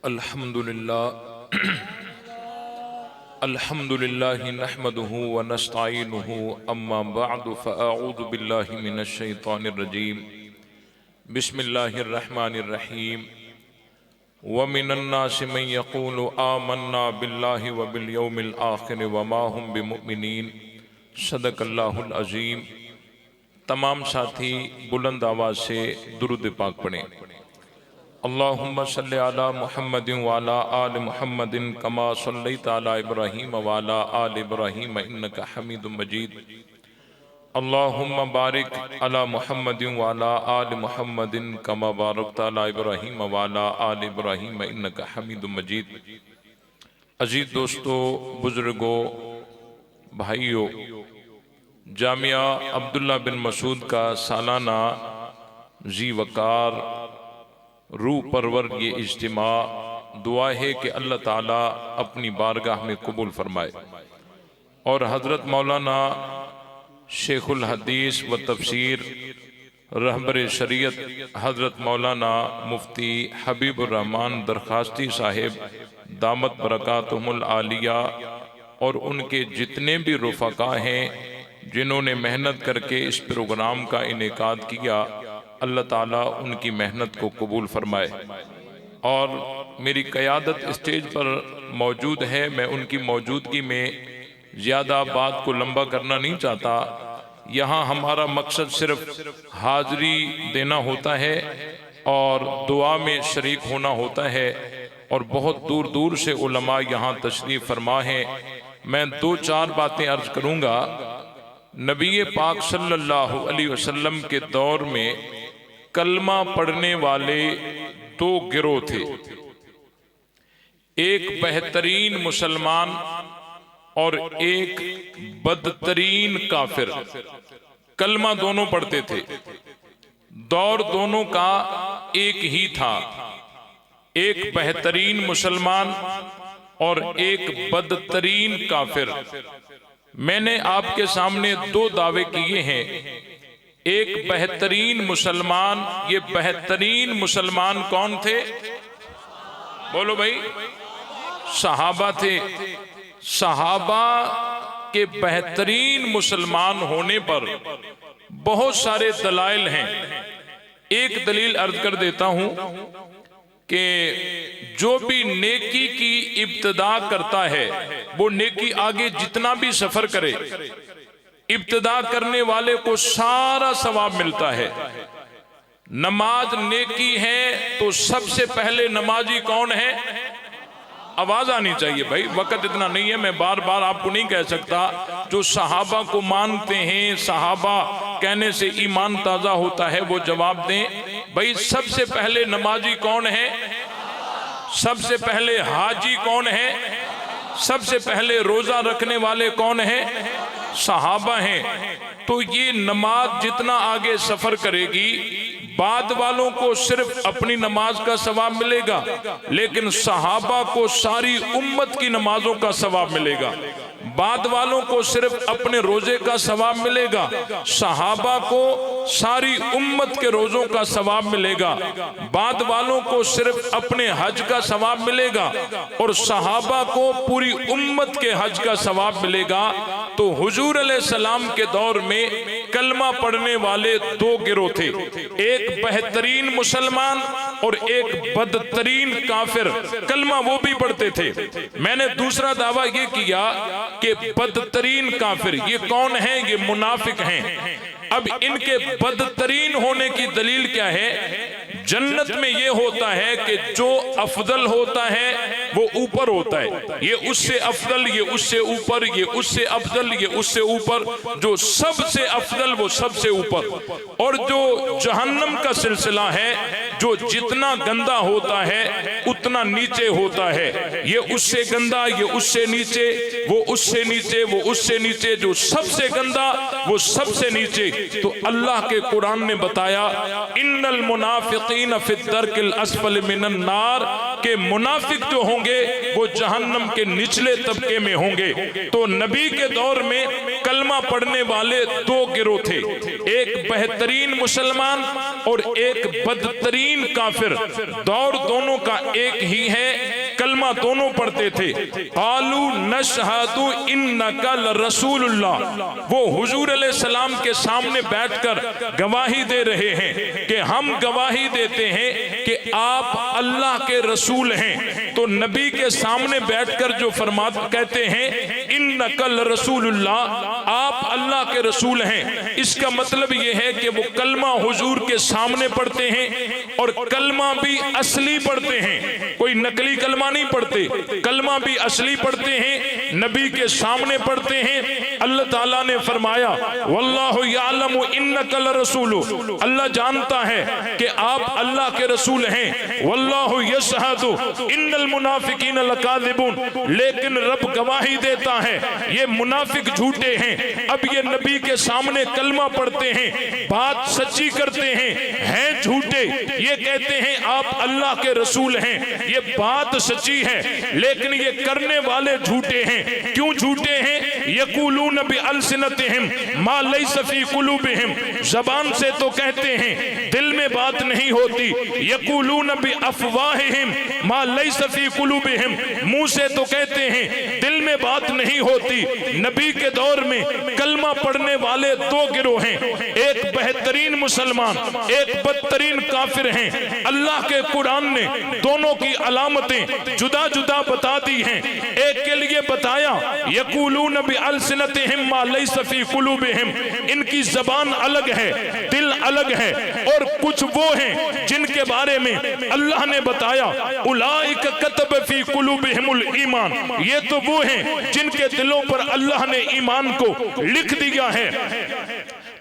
الحمدللہ نحمده ونستعینه اما بعد فاعوذ باللہ من الشیطان الرجیم بسم اللہ الرحمن الرحیم ومن الناس من یقول آمنا باللہ وبالیوم الآخر وما هم بمؤمنین صدق اللہ العظیم۔ تمام ساتھی بلند آواز سے درود پاک پڑھیں۔ اللہم صلی علی محمد وعلی آل محمد کما صلیت علی ابراہیم وعلی آل ابراہیم انکا حمید مجید۔ اللہم بارک علی محمد وعلی آل محمد کما بارکت علی ابراہیم وعلی آل ابراہیم انکا حمید مجید۔ عزیز دوستو، بزرگوں، بھائیوں، جامعہ عبداللہ بن مسعود کا سالانہ ذی وقار روح پرور یہ اجتماع، دعا ہے کہ اللہ تعالیٰ اپنی بارگاہ میں قبول فرمائے اور حضرت مولانا شیخ الحدیث و تفسیر رہبر شریعت حضرت مولانا مفتی حبیب الرحمن درخواستی صاحب دامت برکاتہم العالیہ اور ان کے جتنے بھی رفقا ہیں جنہوں نے محنت کر کے اس پروگرام کا انعقاد کیا، اللہ تعالیٰ ان کی محنت کو قبول فرمائے۔ اور میری قیادت اسٹیج پر موجود ہے، میں ان کی موجودگی میں زیادہ بات کو لمبا کرنا نہیں چاہتا۔ یہاں ہمارا مقصد صرف حاضری دینا ہوتا ہے اور دعا میں شریک ہونا ہوتا ہے، اور بہت دور دور سے علماء یہاں تشریف فرما ہیں۔ میں دو چار باتیں عرض کروں گا۔ نبی پاک صلی اللہ علیہ وسلم کے دور میں کلمہ پڑھنے والے دو گروہ تھے، ایک بہترین مسلمان اور ایک بدترین کافر۔ کلمہ دونوں پڑھتے تھے، دور دونوں کا ایک ہی تھا، ایک بہترین مسلمان اور ایک بدترین کافر۔ میں نے آپ کے سامنے دو دعوے کیے ہیں۔ ایک بہترین مسلمان، یہ بہترین مسلمان کون تھے؟ بولو بھائی، صحابہ تھے۔ صحابہ کے بہترین مسلمان ہونے پر بہت سارے دلائل ہیں۔ ایک دلیل عرض کر دیتا ہوں کہ جو بھی نیکی کی ابتدا کرتا ہے وہ نیکی آگے جتنا بھی سفر کرے، ابتدا کرنے والے کو سارا ثواب ملتا ہے۔ نماز نیکی ہے تو سب سے پہلے نمازی کون ہے؟ آواز آنی چاہیے بھائی، وقت اتنا نہیں ہے، میں بار بار آپ کو نہیں کہہ سکتا۔ جو صحابہ کو مانتے ہیں، صحابہ کہنے سے ایمان تازہ ہوتا ہے، وہ جواب دیں بھائی۔ سب سے پہلے نمازی کون ہے؟ سب سے پہلے حاجی کون ہے؟ سب سے پہلے روزہ رکھنے والے کون ہیں؟ صحابہ ہیں۔ تو یہ نماز جتنا آگے سفر کرے گی، بعد والوں کو صرف اپنی نماز کا ثواب ملے گا، لیکن صحابہ کو ساری امت کی نمازوں کا ثواب ملے گا۔ بعد والوں کو صرف اپنے روزے کا ثواب ملے گا، صحابہ کو ساری امت کے روزوں کا ثواب ملے گا۔ بعد والوں کو صرف اپنے حج کا ثواب ملے گا اور صحابہ کو پوری امت کے حج کا ثواب ملے گا۔ تو حضور علیہ السلام کے دور میں کلمہ پڑھنے والے دو گروہ تھے، ایک بہترین مسلمان اور ایک بدترین کافر۔ کلمہ وہ بھی پڑھتے تھے۔ میں نے دوسرا دعویٰ یہ کیا کہ بدترین کافر یہ کون ہیں؟ یہ منافق ہیں۔ اب ان کے بدترین ہونے کی دلیل کیا ہے؟ جنت میں یہ ہوتا ہے کہ جو افضل ہوتا ہے وہ اوپر ہوتا ہے، یہ اس سے افضل، یہ اس سے اوپر، یہ اس سے افضل، یہ اس سے اوپر، جو سب سے افضل وہ سب سے اوپر۔ اور جو جہنم کا سلسلہ ہے، جو جتنا گندا ہوتا ہے اتنا نیچے ہوتا ہے، یہ اس سے گندا، یہ اس سے نیچے، وہ اس سے نیچے، وہ اس سے نیچے، جو سب سے گندا وہ سب سے نیچے۔ تو اللہ کے قرآن نے بتایا ان المنافقین فی الدرک الاسفل من النار، کہ منافق جو ہوں گے وہ جہنم کے نچلے طبقے میں ہوں گے۔ تو نبی کے دور میں کلمہ پڑھنے والے دو گروہ تھے، ایک بہترین مسلمان اور ایک بدترین کافر۔ دور دونوں کا ایک ہی ہے، کلمہ دونوں پڑھتے تھے۔ قالوا نشہد انک لرسول اللہ، وہ حضور علیہ السلام کے سامنے بیٹھ کر گواہی دے رہے ہیں کہ ہم گواہی دیتے ہیں کہ آپ اللہ کے رسول ہیں۔ تو نبی کے سامنے بیٹھ کر جو کہتے ہیں انک لرسول اللہ، آپ اللہ کے رسول ہیں، اس کا مطلب یہ ہے کہ وہ کلمہ حضور کے سامنے پڑھتے ہیں اور کلمہ بھی اصلی پڑھتے ہیں، کوئی نقلی کلمہ نہیں پڑھتے، کلمہ بھی اصلی پڑھتے ہیں، نبی کے سامنے پڑھتے ہیں۔ اللہ تعالیٰ نے فرمایا واللہ یعلم انک لرسول، اللہ جانتا ہے کہ آپ اللہ کے رسول ہیں۔ واللہ یشہد ان المنافقین لکاذبون، لیکن رب گواہی دیتا ہے یہ منافق جھوٹے ہیں۔ اب یہ نبی کے سامنے کلمہ پڑھتے ہیں، بات سچی کرتے ہیں جھوٹے، یہ کہتے ہیں آپ اللہ کے رسول ہیں، یہ بات سچی ہے لیکن یہ کرنے والے جھوٹے ہیں۔ کیوں جھوٹے ہیں؟ یقولون بألسنتہم ما لیس فی قلوبہم، زبان سے تو کہتے ہیں دل میں بات نہیں ہوتی۔ یقولون بأفواہہم ما لیس فی قلوبہم، منہ سے تو کہتے ہیں دل میں بات نہیں ہوتی۔ نبی کے دور میں کلمہ پڑھنے والے دو گروہ ہیں، ایک بہترین مسلمان، ایک بدترین کافر ہیں۔ اللہ کے قرآن نے دونوں کی علامتیں جدا جدا بتا دی ہیں۔ ایک کے لیے بتایا یقولون بألسنتہم ما لیس فی قلوبہم، ان کی زبان الگ ہے، دل الگ ہے، اور کچھ وہ ہیں جن کے بارے میں اللہ نے بتایا اولئک کتب فی قلوبہم الایمان، یہ تو وہ ہیں جن کے دلوں پر اللہ نے ایمان کو لکھ دیا ہے۔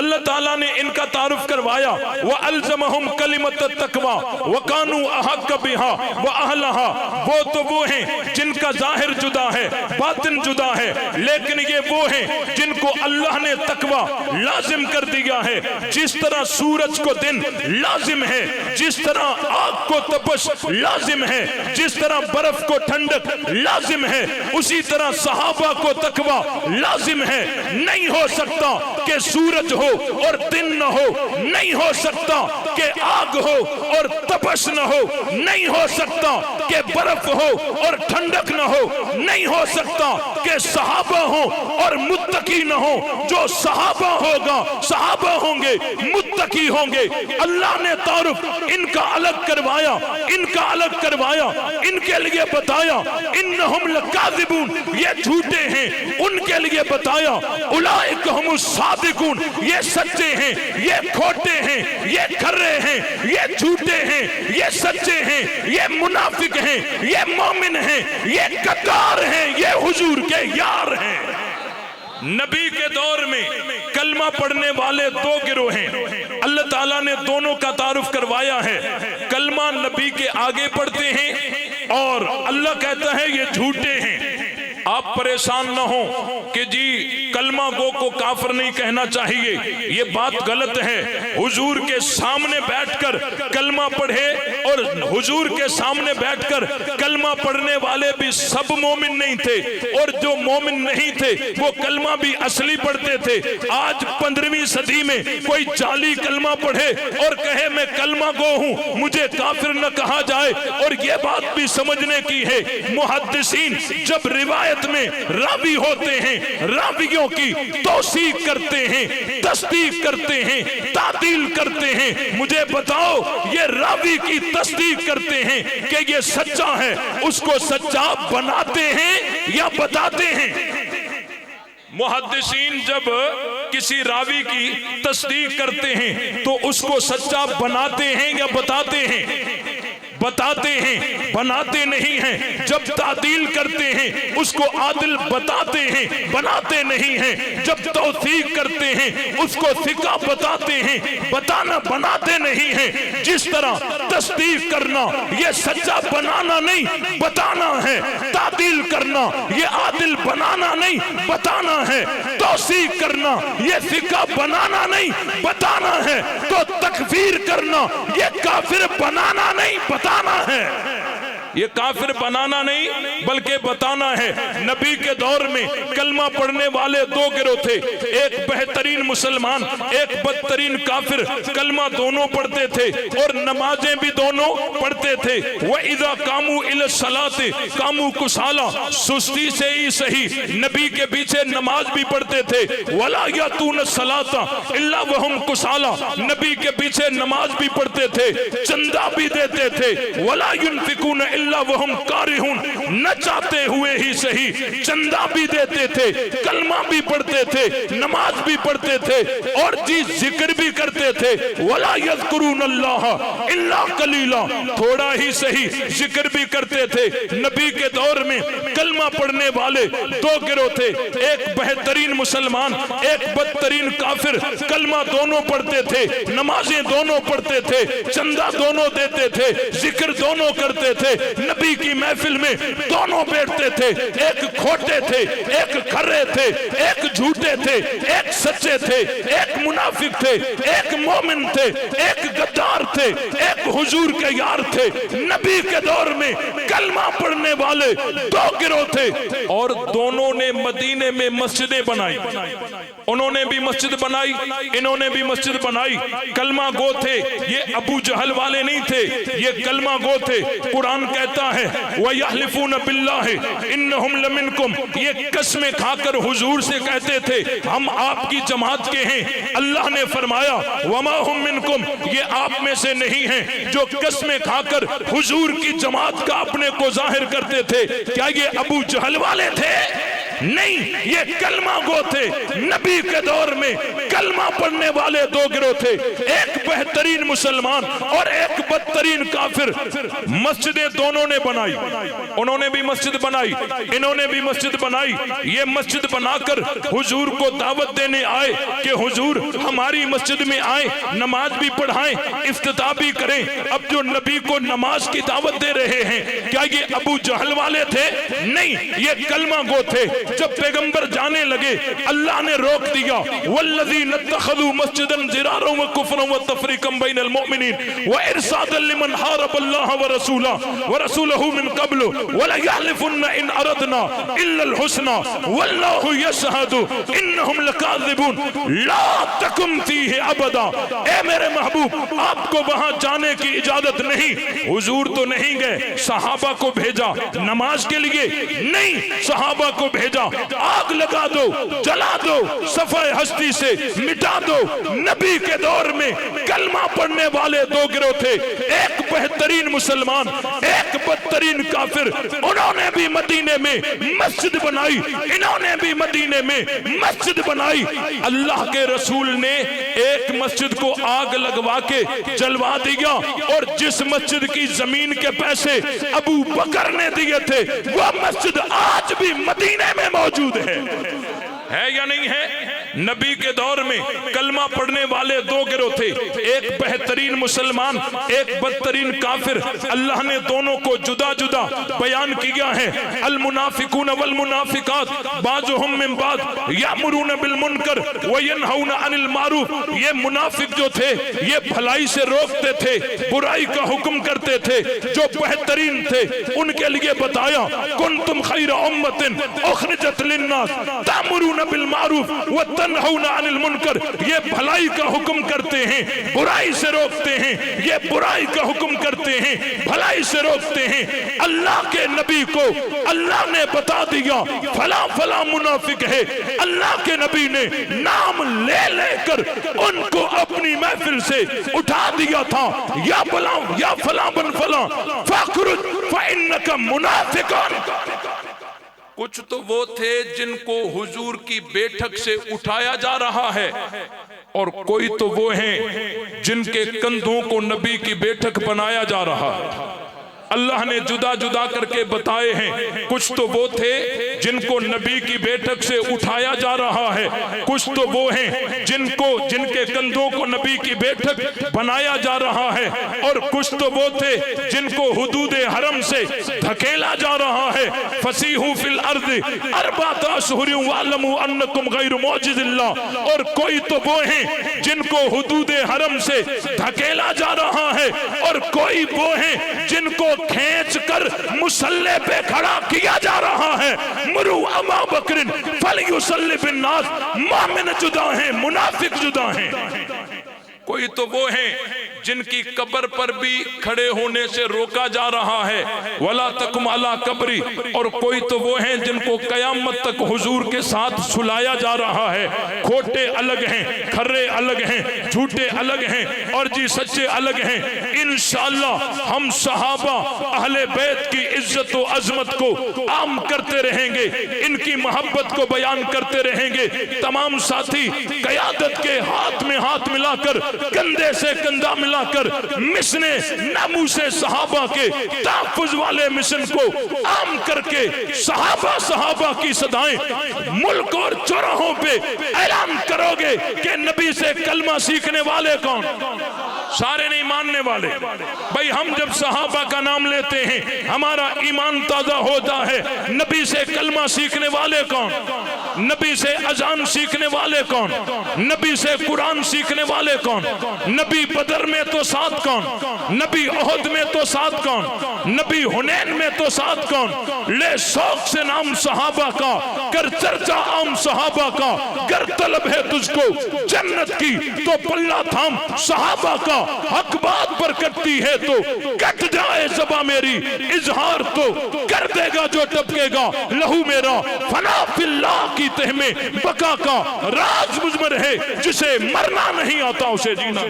اللہ تعالیٰ نے ان کا تعارف کروایا وَأَلْزَمَهُمْ كَلِمَةَ التَّقْوَى وَكَانُوا أَحَقَّ بِهَا وَأَهْلَهَا، وہ تو وہ ہیں جن کا ظاہر جدا ہے، باطن جدا ہے، لیکن یہ وہ ہیں جن کو اللہ نے تقوی لازم کر دیا ہے۔ جس طرح سورج کو دن لازم ہے، جس طرح آگ کو تپش لازم ہے، جس طرح برف کو ٹھنڈک لازم ہے، اسی طرح صحابہ کو تقوی لازم ہے۔ نہیں ہو سکتا کہ سورج ہو اور دن نہ ہو، نہیں ہو سکتا کہ آگ ہو اور تپش نہ ہو، نہیں ہو سکتا کہ برف ہو اور ٹھنڈک نہ ہو، نہیں ہو سکتا کہ صحابہ ہو اور متقی نہ ہو۔ جو صحابہ ہوگا، صحابہ ہوں گے، متقی ہوں گے۔ اللہ نے تعارف ان کا الگ کروایا، ان کا الگ کروایا، ان کے لیے بتایا انہم لکاذبون، یہ جھوٹے ہیں، ان کے لیے بتایا اولئک ہم الصادقون، یہ سچے ہیں، یہ کھوٹے ہیں، یہ کھرے ہیں، یہ جھوٹے ہیں، یہ سچے ہیں، یہ منافق ہیں، یہ مومن ہیں، یہ غدار ہیں، یہ حضور کے یار ہیں۔ نبی کے دور میں کلمہ پڑھنے والے دو گروہ ہیں، اللہ تعالیٰ نے دونوں کا تعارف کروایا ہے۔ کلمہ نبی کے آگے پڑھتے ہیں اور اللہ کہتا ہے یہ جھوٹے ہیں۔ آپ پریشان نہ ہوں کہ جی کلمہ گو کو کافر نہیں کہنا چاہیے، یہ بات غلط ہے۔ حضور کے سامنے بیٹھ کر کلمہ پڑھے، اور حضور کے سامنے بیٹھ کر کلمہ پڑھنے والے بھی سب مومن نہیں تھے، اور جو مومن نہیں تھے وہ کلمہ بھی اصلی پڑھتے تھے۔ آج 15ویں صدی میں کوئی جعلی کلمہ پڑھے اور کہے میں کلمہ گو ہوں، مجھے کافر نہ کہا جائے۔ اور یہ بات بھی سمجھنے کی ہے، محدثین جب روایت میں راوی ہوتے ہیں، راویوں کی توثیق کرتے ہیں، تصدیق کرتے ہیں، تعدیل کرتے ہیں۔ مجھے بتاؤ یہ راوی کی تصدیق کرتے ہیں کہ یہ سچا ہے، اس کو سچا بناتے ہیں یا بتاتے ہیں؟ محدثین جب کسی راوی کی تصدیق کرتے ہیں تو اس کو سچا بناتے ہیں یا بتاتے ہیں؟ بتاتے ہیں، بناتے نہیں ہیں۔ جب تعدیل کرتے ہیں اس کو عادل بتاتے ہیں، بناتے نہیں ہیں۔ جب توثیق کرتے ہیں اس کو ثقہ بتاتے ہیں، بتانا بناتے نہیں ہیں۔ جس طرح تصدیق کرنا یہ سچا بنانا نہیں بتانا ہے، تعدیل کرنا یہ عادل بنانا نہیں بتانا ہے، توثیق کرنا یہ ثقہ بنانا نہیں بتانا ہے، تو تکفیر کرنا یہ کافر بنانا نہیں بتانا ہے۔ یہ کافر بنانا نہیں بلکہ بتانا ہے۔ نبی کے دور میں کلمہ پڑھنے والے دو گروہ تھے، ایک بہترین مسلمان، ایک بدترین کافر۔ کلمہ دونوں پڑھتے تھے اور نمازیں بھی دونوں پڑھتے تھے۔ وَإِذَا قَامُوا إِلَى الصَّلَاةِ قَامُوا كُسَالَىٰ، سستی سے ہی صحیح نبی کے پیچھے نماز بھی پڑھتے تھے۔ وَلَا يَأْتُونَ الصَّلَاةَ إِلَّا وَهُمْ كُسَالَىٰ، نبی کے پیچھے نماز بھی پڑھتے تھے، چندہ بھی دیتے تھے۔ وَلَا يُنْفِقُونَ إِلَّا وَهُمْ كَارِهُونَ، نہ چاہتے ہوئے ہی صحیح چندہ بھی دیتے تھے، کلمہ بھی پڑھتے تھے، نماز بھی پڑھتے تھے اور جی ذکر بھی کرتے تھے۔ وَلَا يَذْكُرُونَ اللَّهَ إِلَّا قَلِيلًا، تھوڑا ہی صحیح ذکر بھی کرتے تھے۔ نبی کے دور میں کلمہ پڑھنے والے دو گروہ تھے، ایک بہترین مسلمان، ایک بدترین کافر۔ کلمہ دونوں پڑھتے تھے، نمازیں دونوں پڑھتے تھے، چندہ دونوں دیتے تھے، ذکر دونوں کرتے تھے۔ نبی کی محفل میں دونوں بیٹھتے تھے، ایک کھوٹے تھے، ایک کھرے تھے، ایک جھوٹے تھے، ایک سچے تھے، ایک منافق تھے، ایک مومن تھے، ایک غدار تھے، ایک حضور کے یار تھے۔ نبی کے دور میں کلمہ پڑھنے والے دو گروہ تھے اور دونوں نے مدینے میں مسجدیں بنائی۔ انہوں نے بھی مسجد بنائی، انہوں نے بھی مسجد بنائی۔ کلمہ گو تھے، یہ ابو جہل والے نہیں تھے، یہ کلمہ گو تھے۔ قرآن کہتا ہے وَيَحْلِفُونَ بِاللَّهِ إِنَّهُمْ لَمِنْكُمْ، یہ قسمیں کھا کر حضور سے کہتے تھے ہم آپ کی جماعت کے ہیں۔ اللہ نے فرمایا وَمَا هُمْ مِنْكُمْ، یہ آپ میں سے نہیں ہیں جو قسمیں کھا کر حضور کی جماعت کا اپنے کو ظاہر کرتے تھے۔ کیا یہ ابو جہل والے تھے؟ نہیں، یہ کلمہ گو تھے۔ نبی کے دور میں کلمہ پڑھنے والے دو گروہ تھے، ایک بہترین مسلمان اور ایک بدترین کافر۔ مسجدیں دونوں نے بنائی، انہوں نے بھی مسجد بنائی، انہوں نے بھی مسجد بنائی۔ یہ مسجد بنا کر حضور کو دعوت دینے آئے کہ حضور ہماری مسجد میں آئیں، نماز بھی پڑھائیں، افتتاح بھی کریں۔ اب جو نبی کو نماز کی دعوت دے رہے ہیں کیا یہ ابو جہل والے تھے؟ نہیں، یہ کلمہ گو تھے۔ جب پیغمبر جانے لگے اللہ نے روک دیا والذین اتخذوا مسجدا ضرارا وکفرا وتفریقا بین المؤمنین وارصادا لمن حارب اللہ ورسولہ من قبل وليحلفن ان اردنا الا الحسنى واللہ یشہد انہم لکاذبون لا تکن فیہ ابدا۔ اے میرے محبوب، آپ کو وہاں جانے کی اجازت نہیں۔ حضور تو نہیں گئے، صحابہ کو بھیجا نماز کے لیے؟ نہیں، صحابہ کو بھیجا آگ لگا دو، جلا دو، صفحہ ہستی سے مٹا دو۔ نبی کے دور میں کلمہ پڑھنے والے دو گروہ تھے، ایک بہترین مسلمان، ایک بدترین کافر۔ انہوں نے بھی مدینے میں مسجد بنائی، انہوں نے بھی مدینے میں مسجد بنائی۔ اللہ کے رسول نے ایک مسجد کو آگ لگوا کے جلوا دیا اور جس مسجد کی زمین کے پیسے ابو بکر نے دیے تھے وہ مسجد آج بھی مدینے میں موجود ہے یا نہیں ہے؟ نبی کے دور میں کلمہ پڑھنے والے دو گروہ تھے، ایک بہترین مسلمان، ایک بدترین کافر۔ اللہ نے دونوں کو جدا جدا بیان کیا ہے۔ المنافقون والمنافقات بعضهم من بعض یأمرون بالمنکر وینہون عن المعروف۔ یہ منافق جو تھے یہ بھلائی سے روکتے تھے، برائی کا حکم کرتے تھے۔ جو بہترین تھے ان کے لیے بتایا کنتم خیر امت اخرجت للناس تأمرون بالمعروف وتنہون عن المنکر۔ یہ بھلائی کا حکم کرتے ہیں، برائی سے روکتے ہیں، یہ برائی کا حکم کرتے ہیں، بھلائی سے روکتے ہیں۔ اللہ کے نبی کو اللہ نے بتا دیا فلاں فلاں منافق ہے۔ اللہ کے نبی نے نام لے لے کر ان کو اپنی محفل سے اٹھا دیا تھا، یا فلاں بن فلاں فاخرج فإنک منافقان۔ کچھ تو وہ تھے جن کو حضور کی بیٹھک سے اٹھایا جا رہا ہے اور کوئی تو وہ ہیں جن کے کندھوں کو نبی کی بیٹھک بنایا جا رہا ہے۔ اللہ نے جدا جدا کر کے بتائے ہیں، کچھ تو وہ تھے جن کو نبی کی بیٹھک سے اٹھایا جا رہا ہے، کچھ تو وہ ہیں جن کے کندھوں کو نبی کی بیٹھک بنایا جا رہا ہے، اور کچھ تو وہ تھے جن کو حدود حرم سے دھکیلا جا رہا ہے۔ فسیحوا فی الارض اربعۃ اشہر واعلموا انکم غیر معجز اللہ۔ اور کوئی تو وہ ہیں جن کو حدود حرم سے دھکیلا جا رہا ہے، اور کوئی وہ ہیں جن کو کھینچ کر مصلی پہ کھڑا کیا جا رہا ہے. مرو ابا بکر فلیصلی بالناس. مومن جدا ہیں، منافق جدا ہیں. کوئی تو وہ ہیں جن کی قبر پر بھی کھڑے ہونے سے روکا جا رہا ہے، وَلَا تَقُمْ عَلَىٰ قَبْرِ. اور کوئی تو وہ ہیں جن کو قیامت تک حضور کے ساتھ سلایا جا رہا ہے. کھوٹے الگ ہیں، کھرے الگ ہیں، جھوٹے الگ ہیں، اور جی سچے الگ ہیں. انشاءاللہ ہم صحابہ اہل بیت کی عزت و عظمت کو عام کرتے رہیں گے، ان کی محبت کو بیان کرتے رہیں گے. تمام ساتھی قیادت کے ہاتھ میں ہاتھ ملا کر، کندھے سے کندھا ملا کر مشن ناموس صحابہ کے تحفظ والے مشن کو عام کر کے صحابہ کی صدائیں ملک اور چوراہوں پہ اعلان کرو گے کہ نبی سے کلمہ سیکھنے والے کون؟ سارے نہیں ماننے والے. بھئی ہم جب صحابہ کا نام لیتے ہیں ہمارا ایمان تازہ ہوتا ہے. نبی سے کلمہ سیکھنے والے کون؟ نبی سے اذان سیکھنے والے کون؟ نبی سے قرآن سیکھنے والے کون؟ نبی بدر میں تو ساتھ کون؟ نبی احد میں تو ساتھ کون؟ نبی حنین میں تو ساتھ کون؟ لے شوق سے نام صحابہ کا، کر چرچا عام صحابہ کا. گر طلب ہے تجھ کو جنت کی تو پلہ تھام صحابہ کا. حق بات پر کٹتی ہے تو کٹ جائے زباں میری، اظہار تو کر دے گا جو ٹپکے گا لہو میرا. فنا فی اللہ کی تہ میں بقا کا راز مضمر ہے، جسے مرنا نہیں آتا اسے جینا.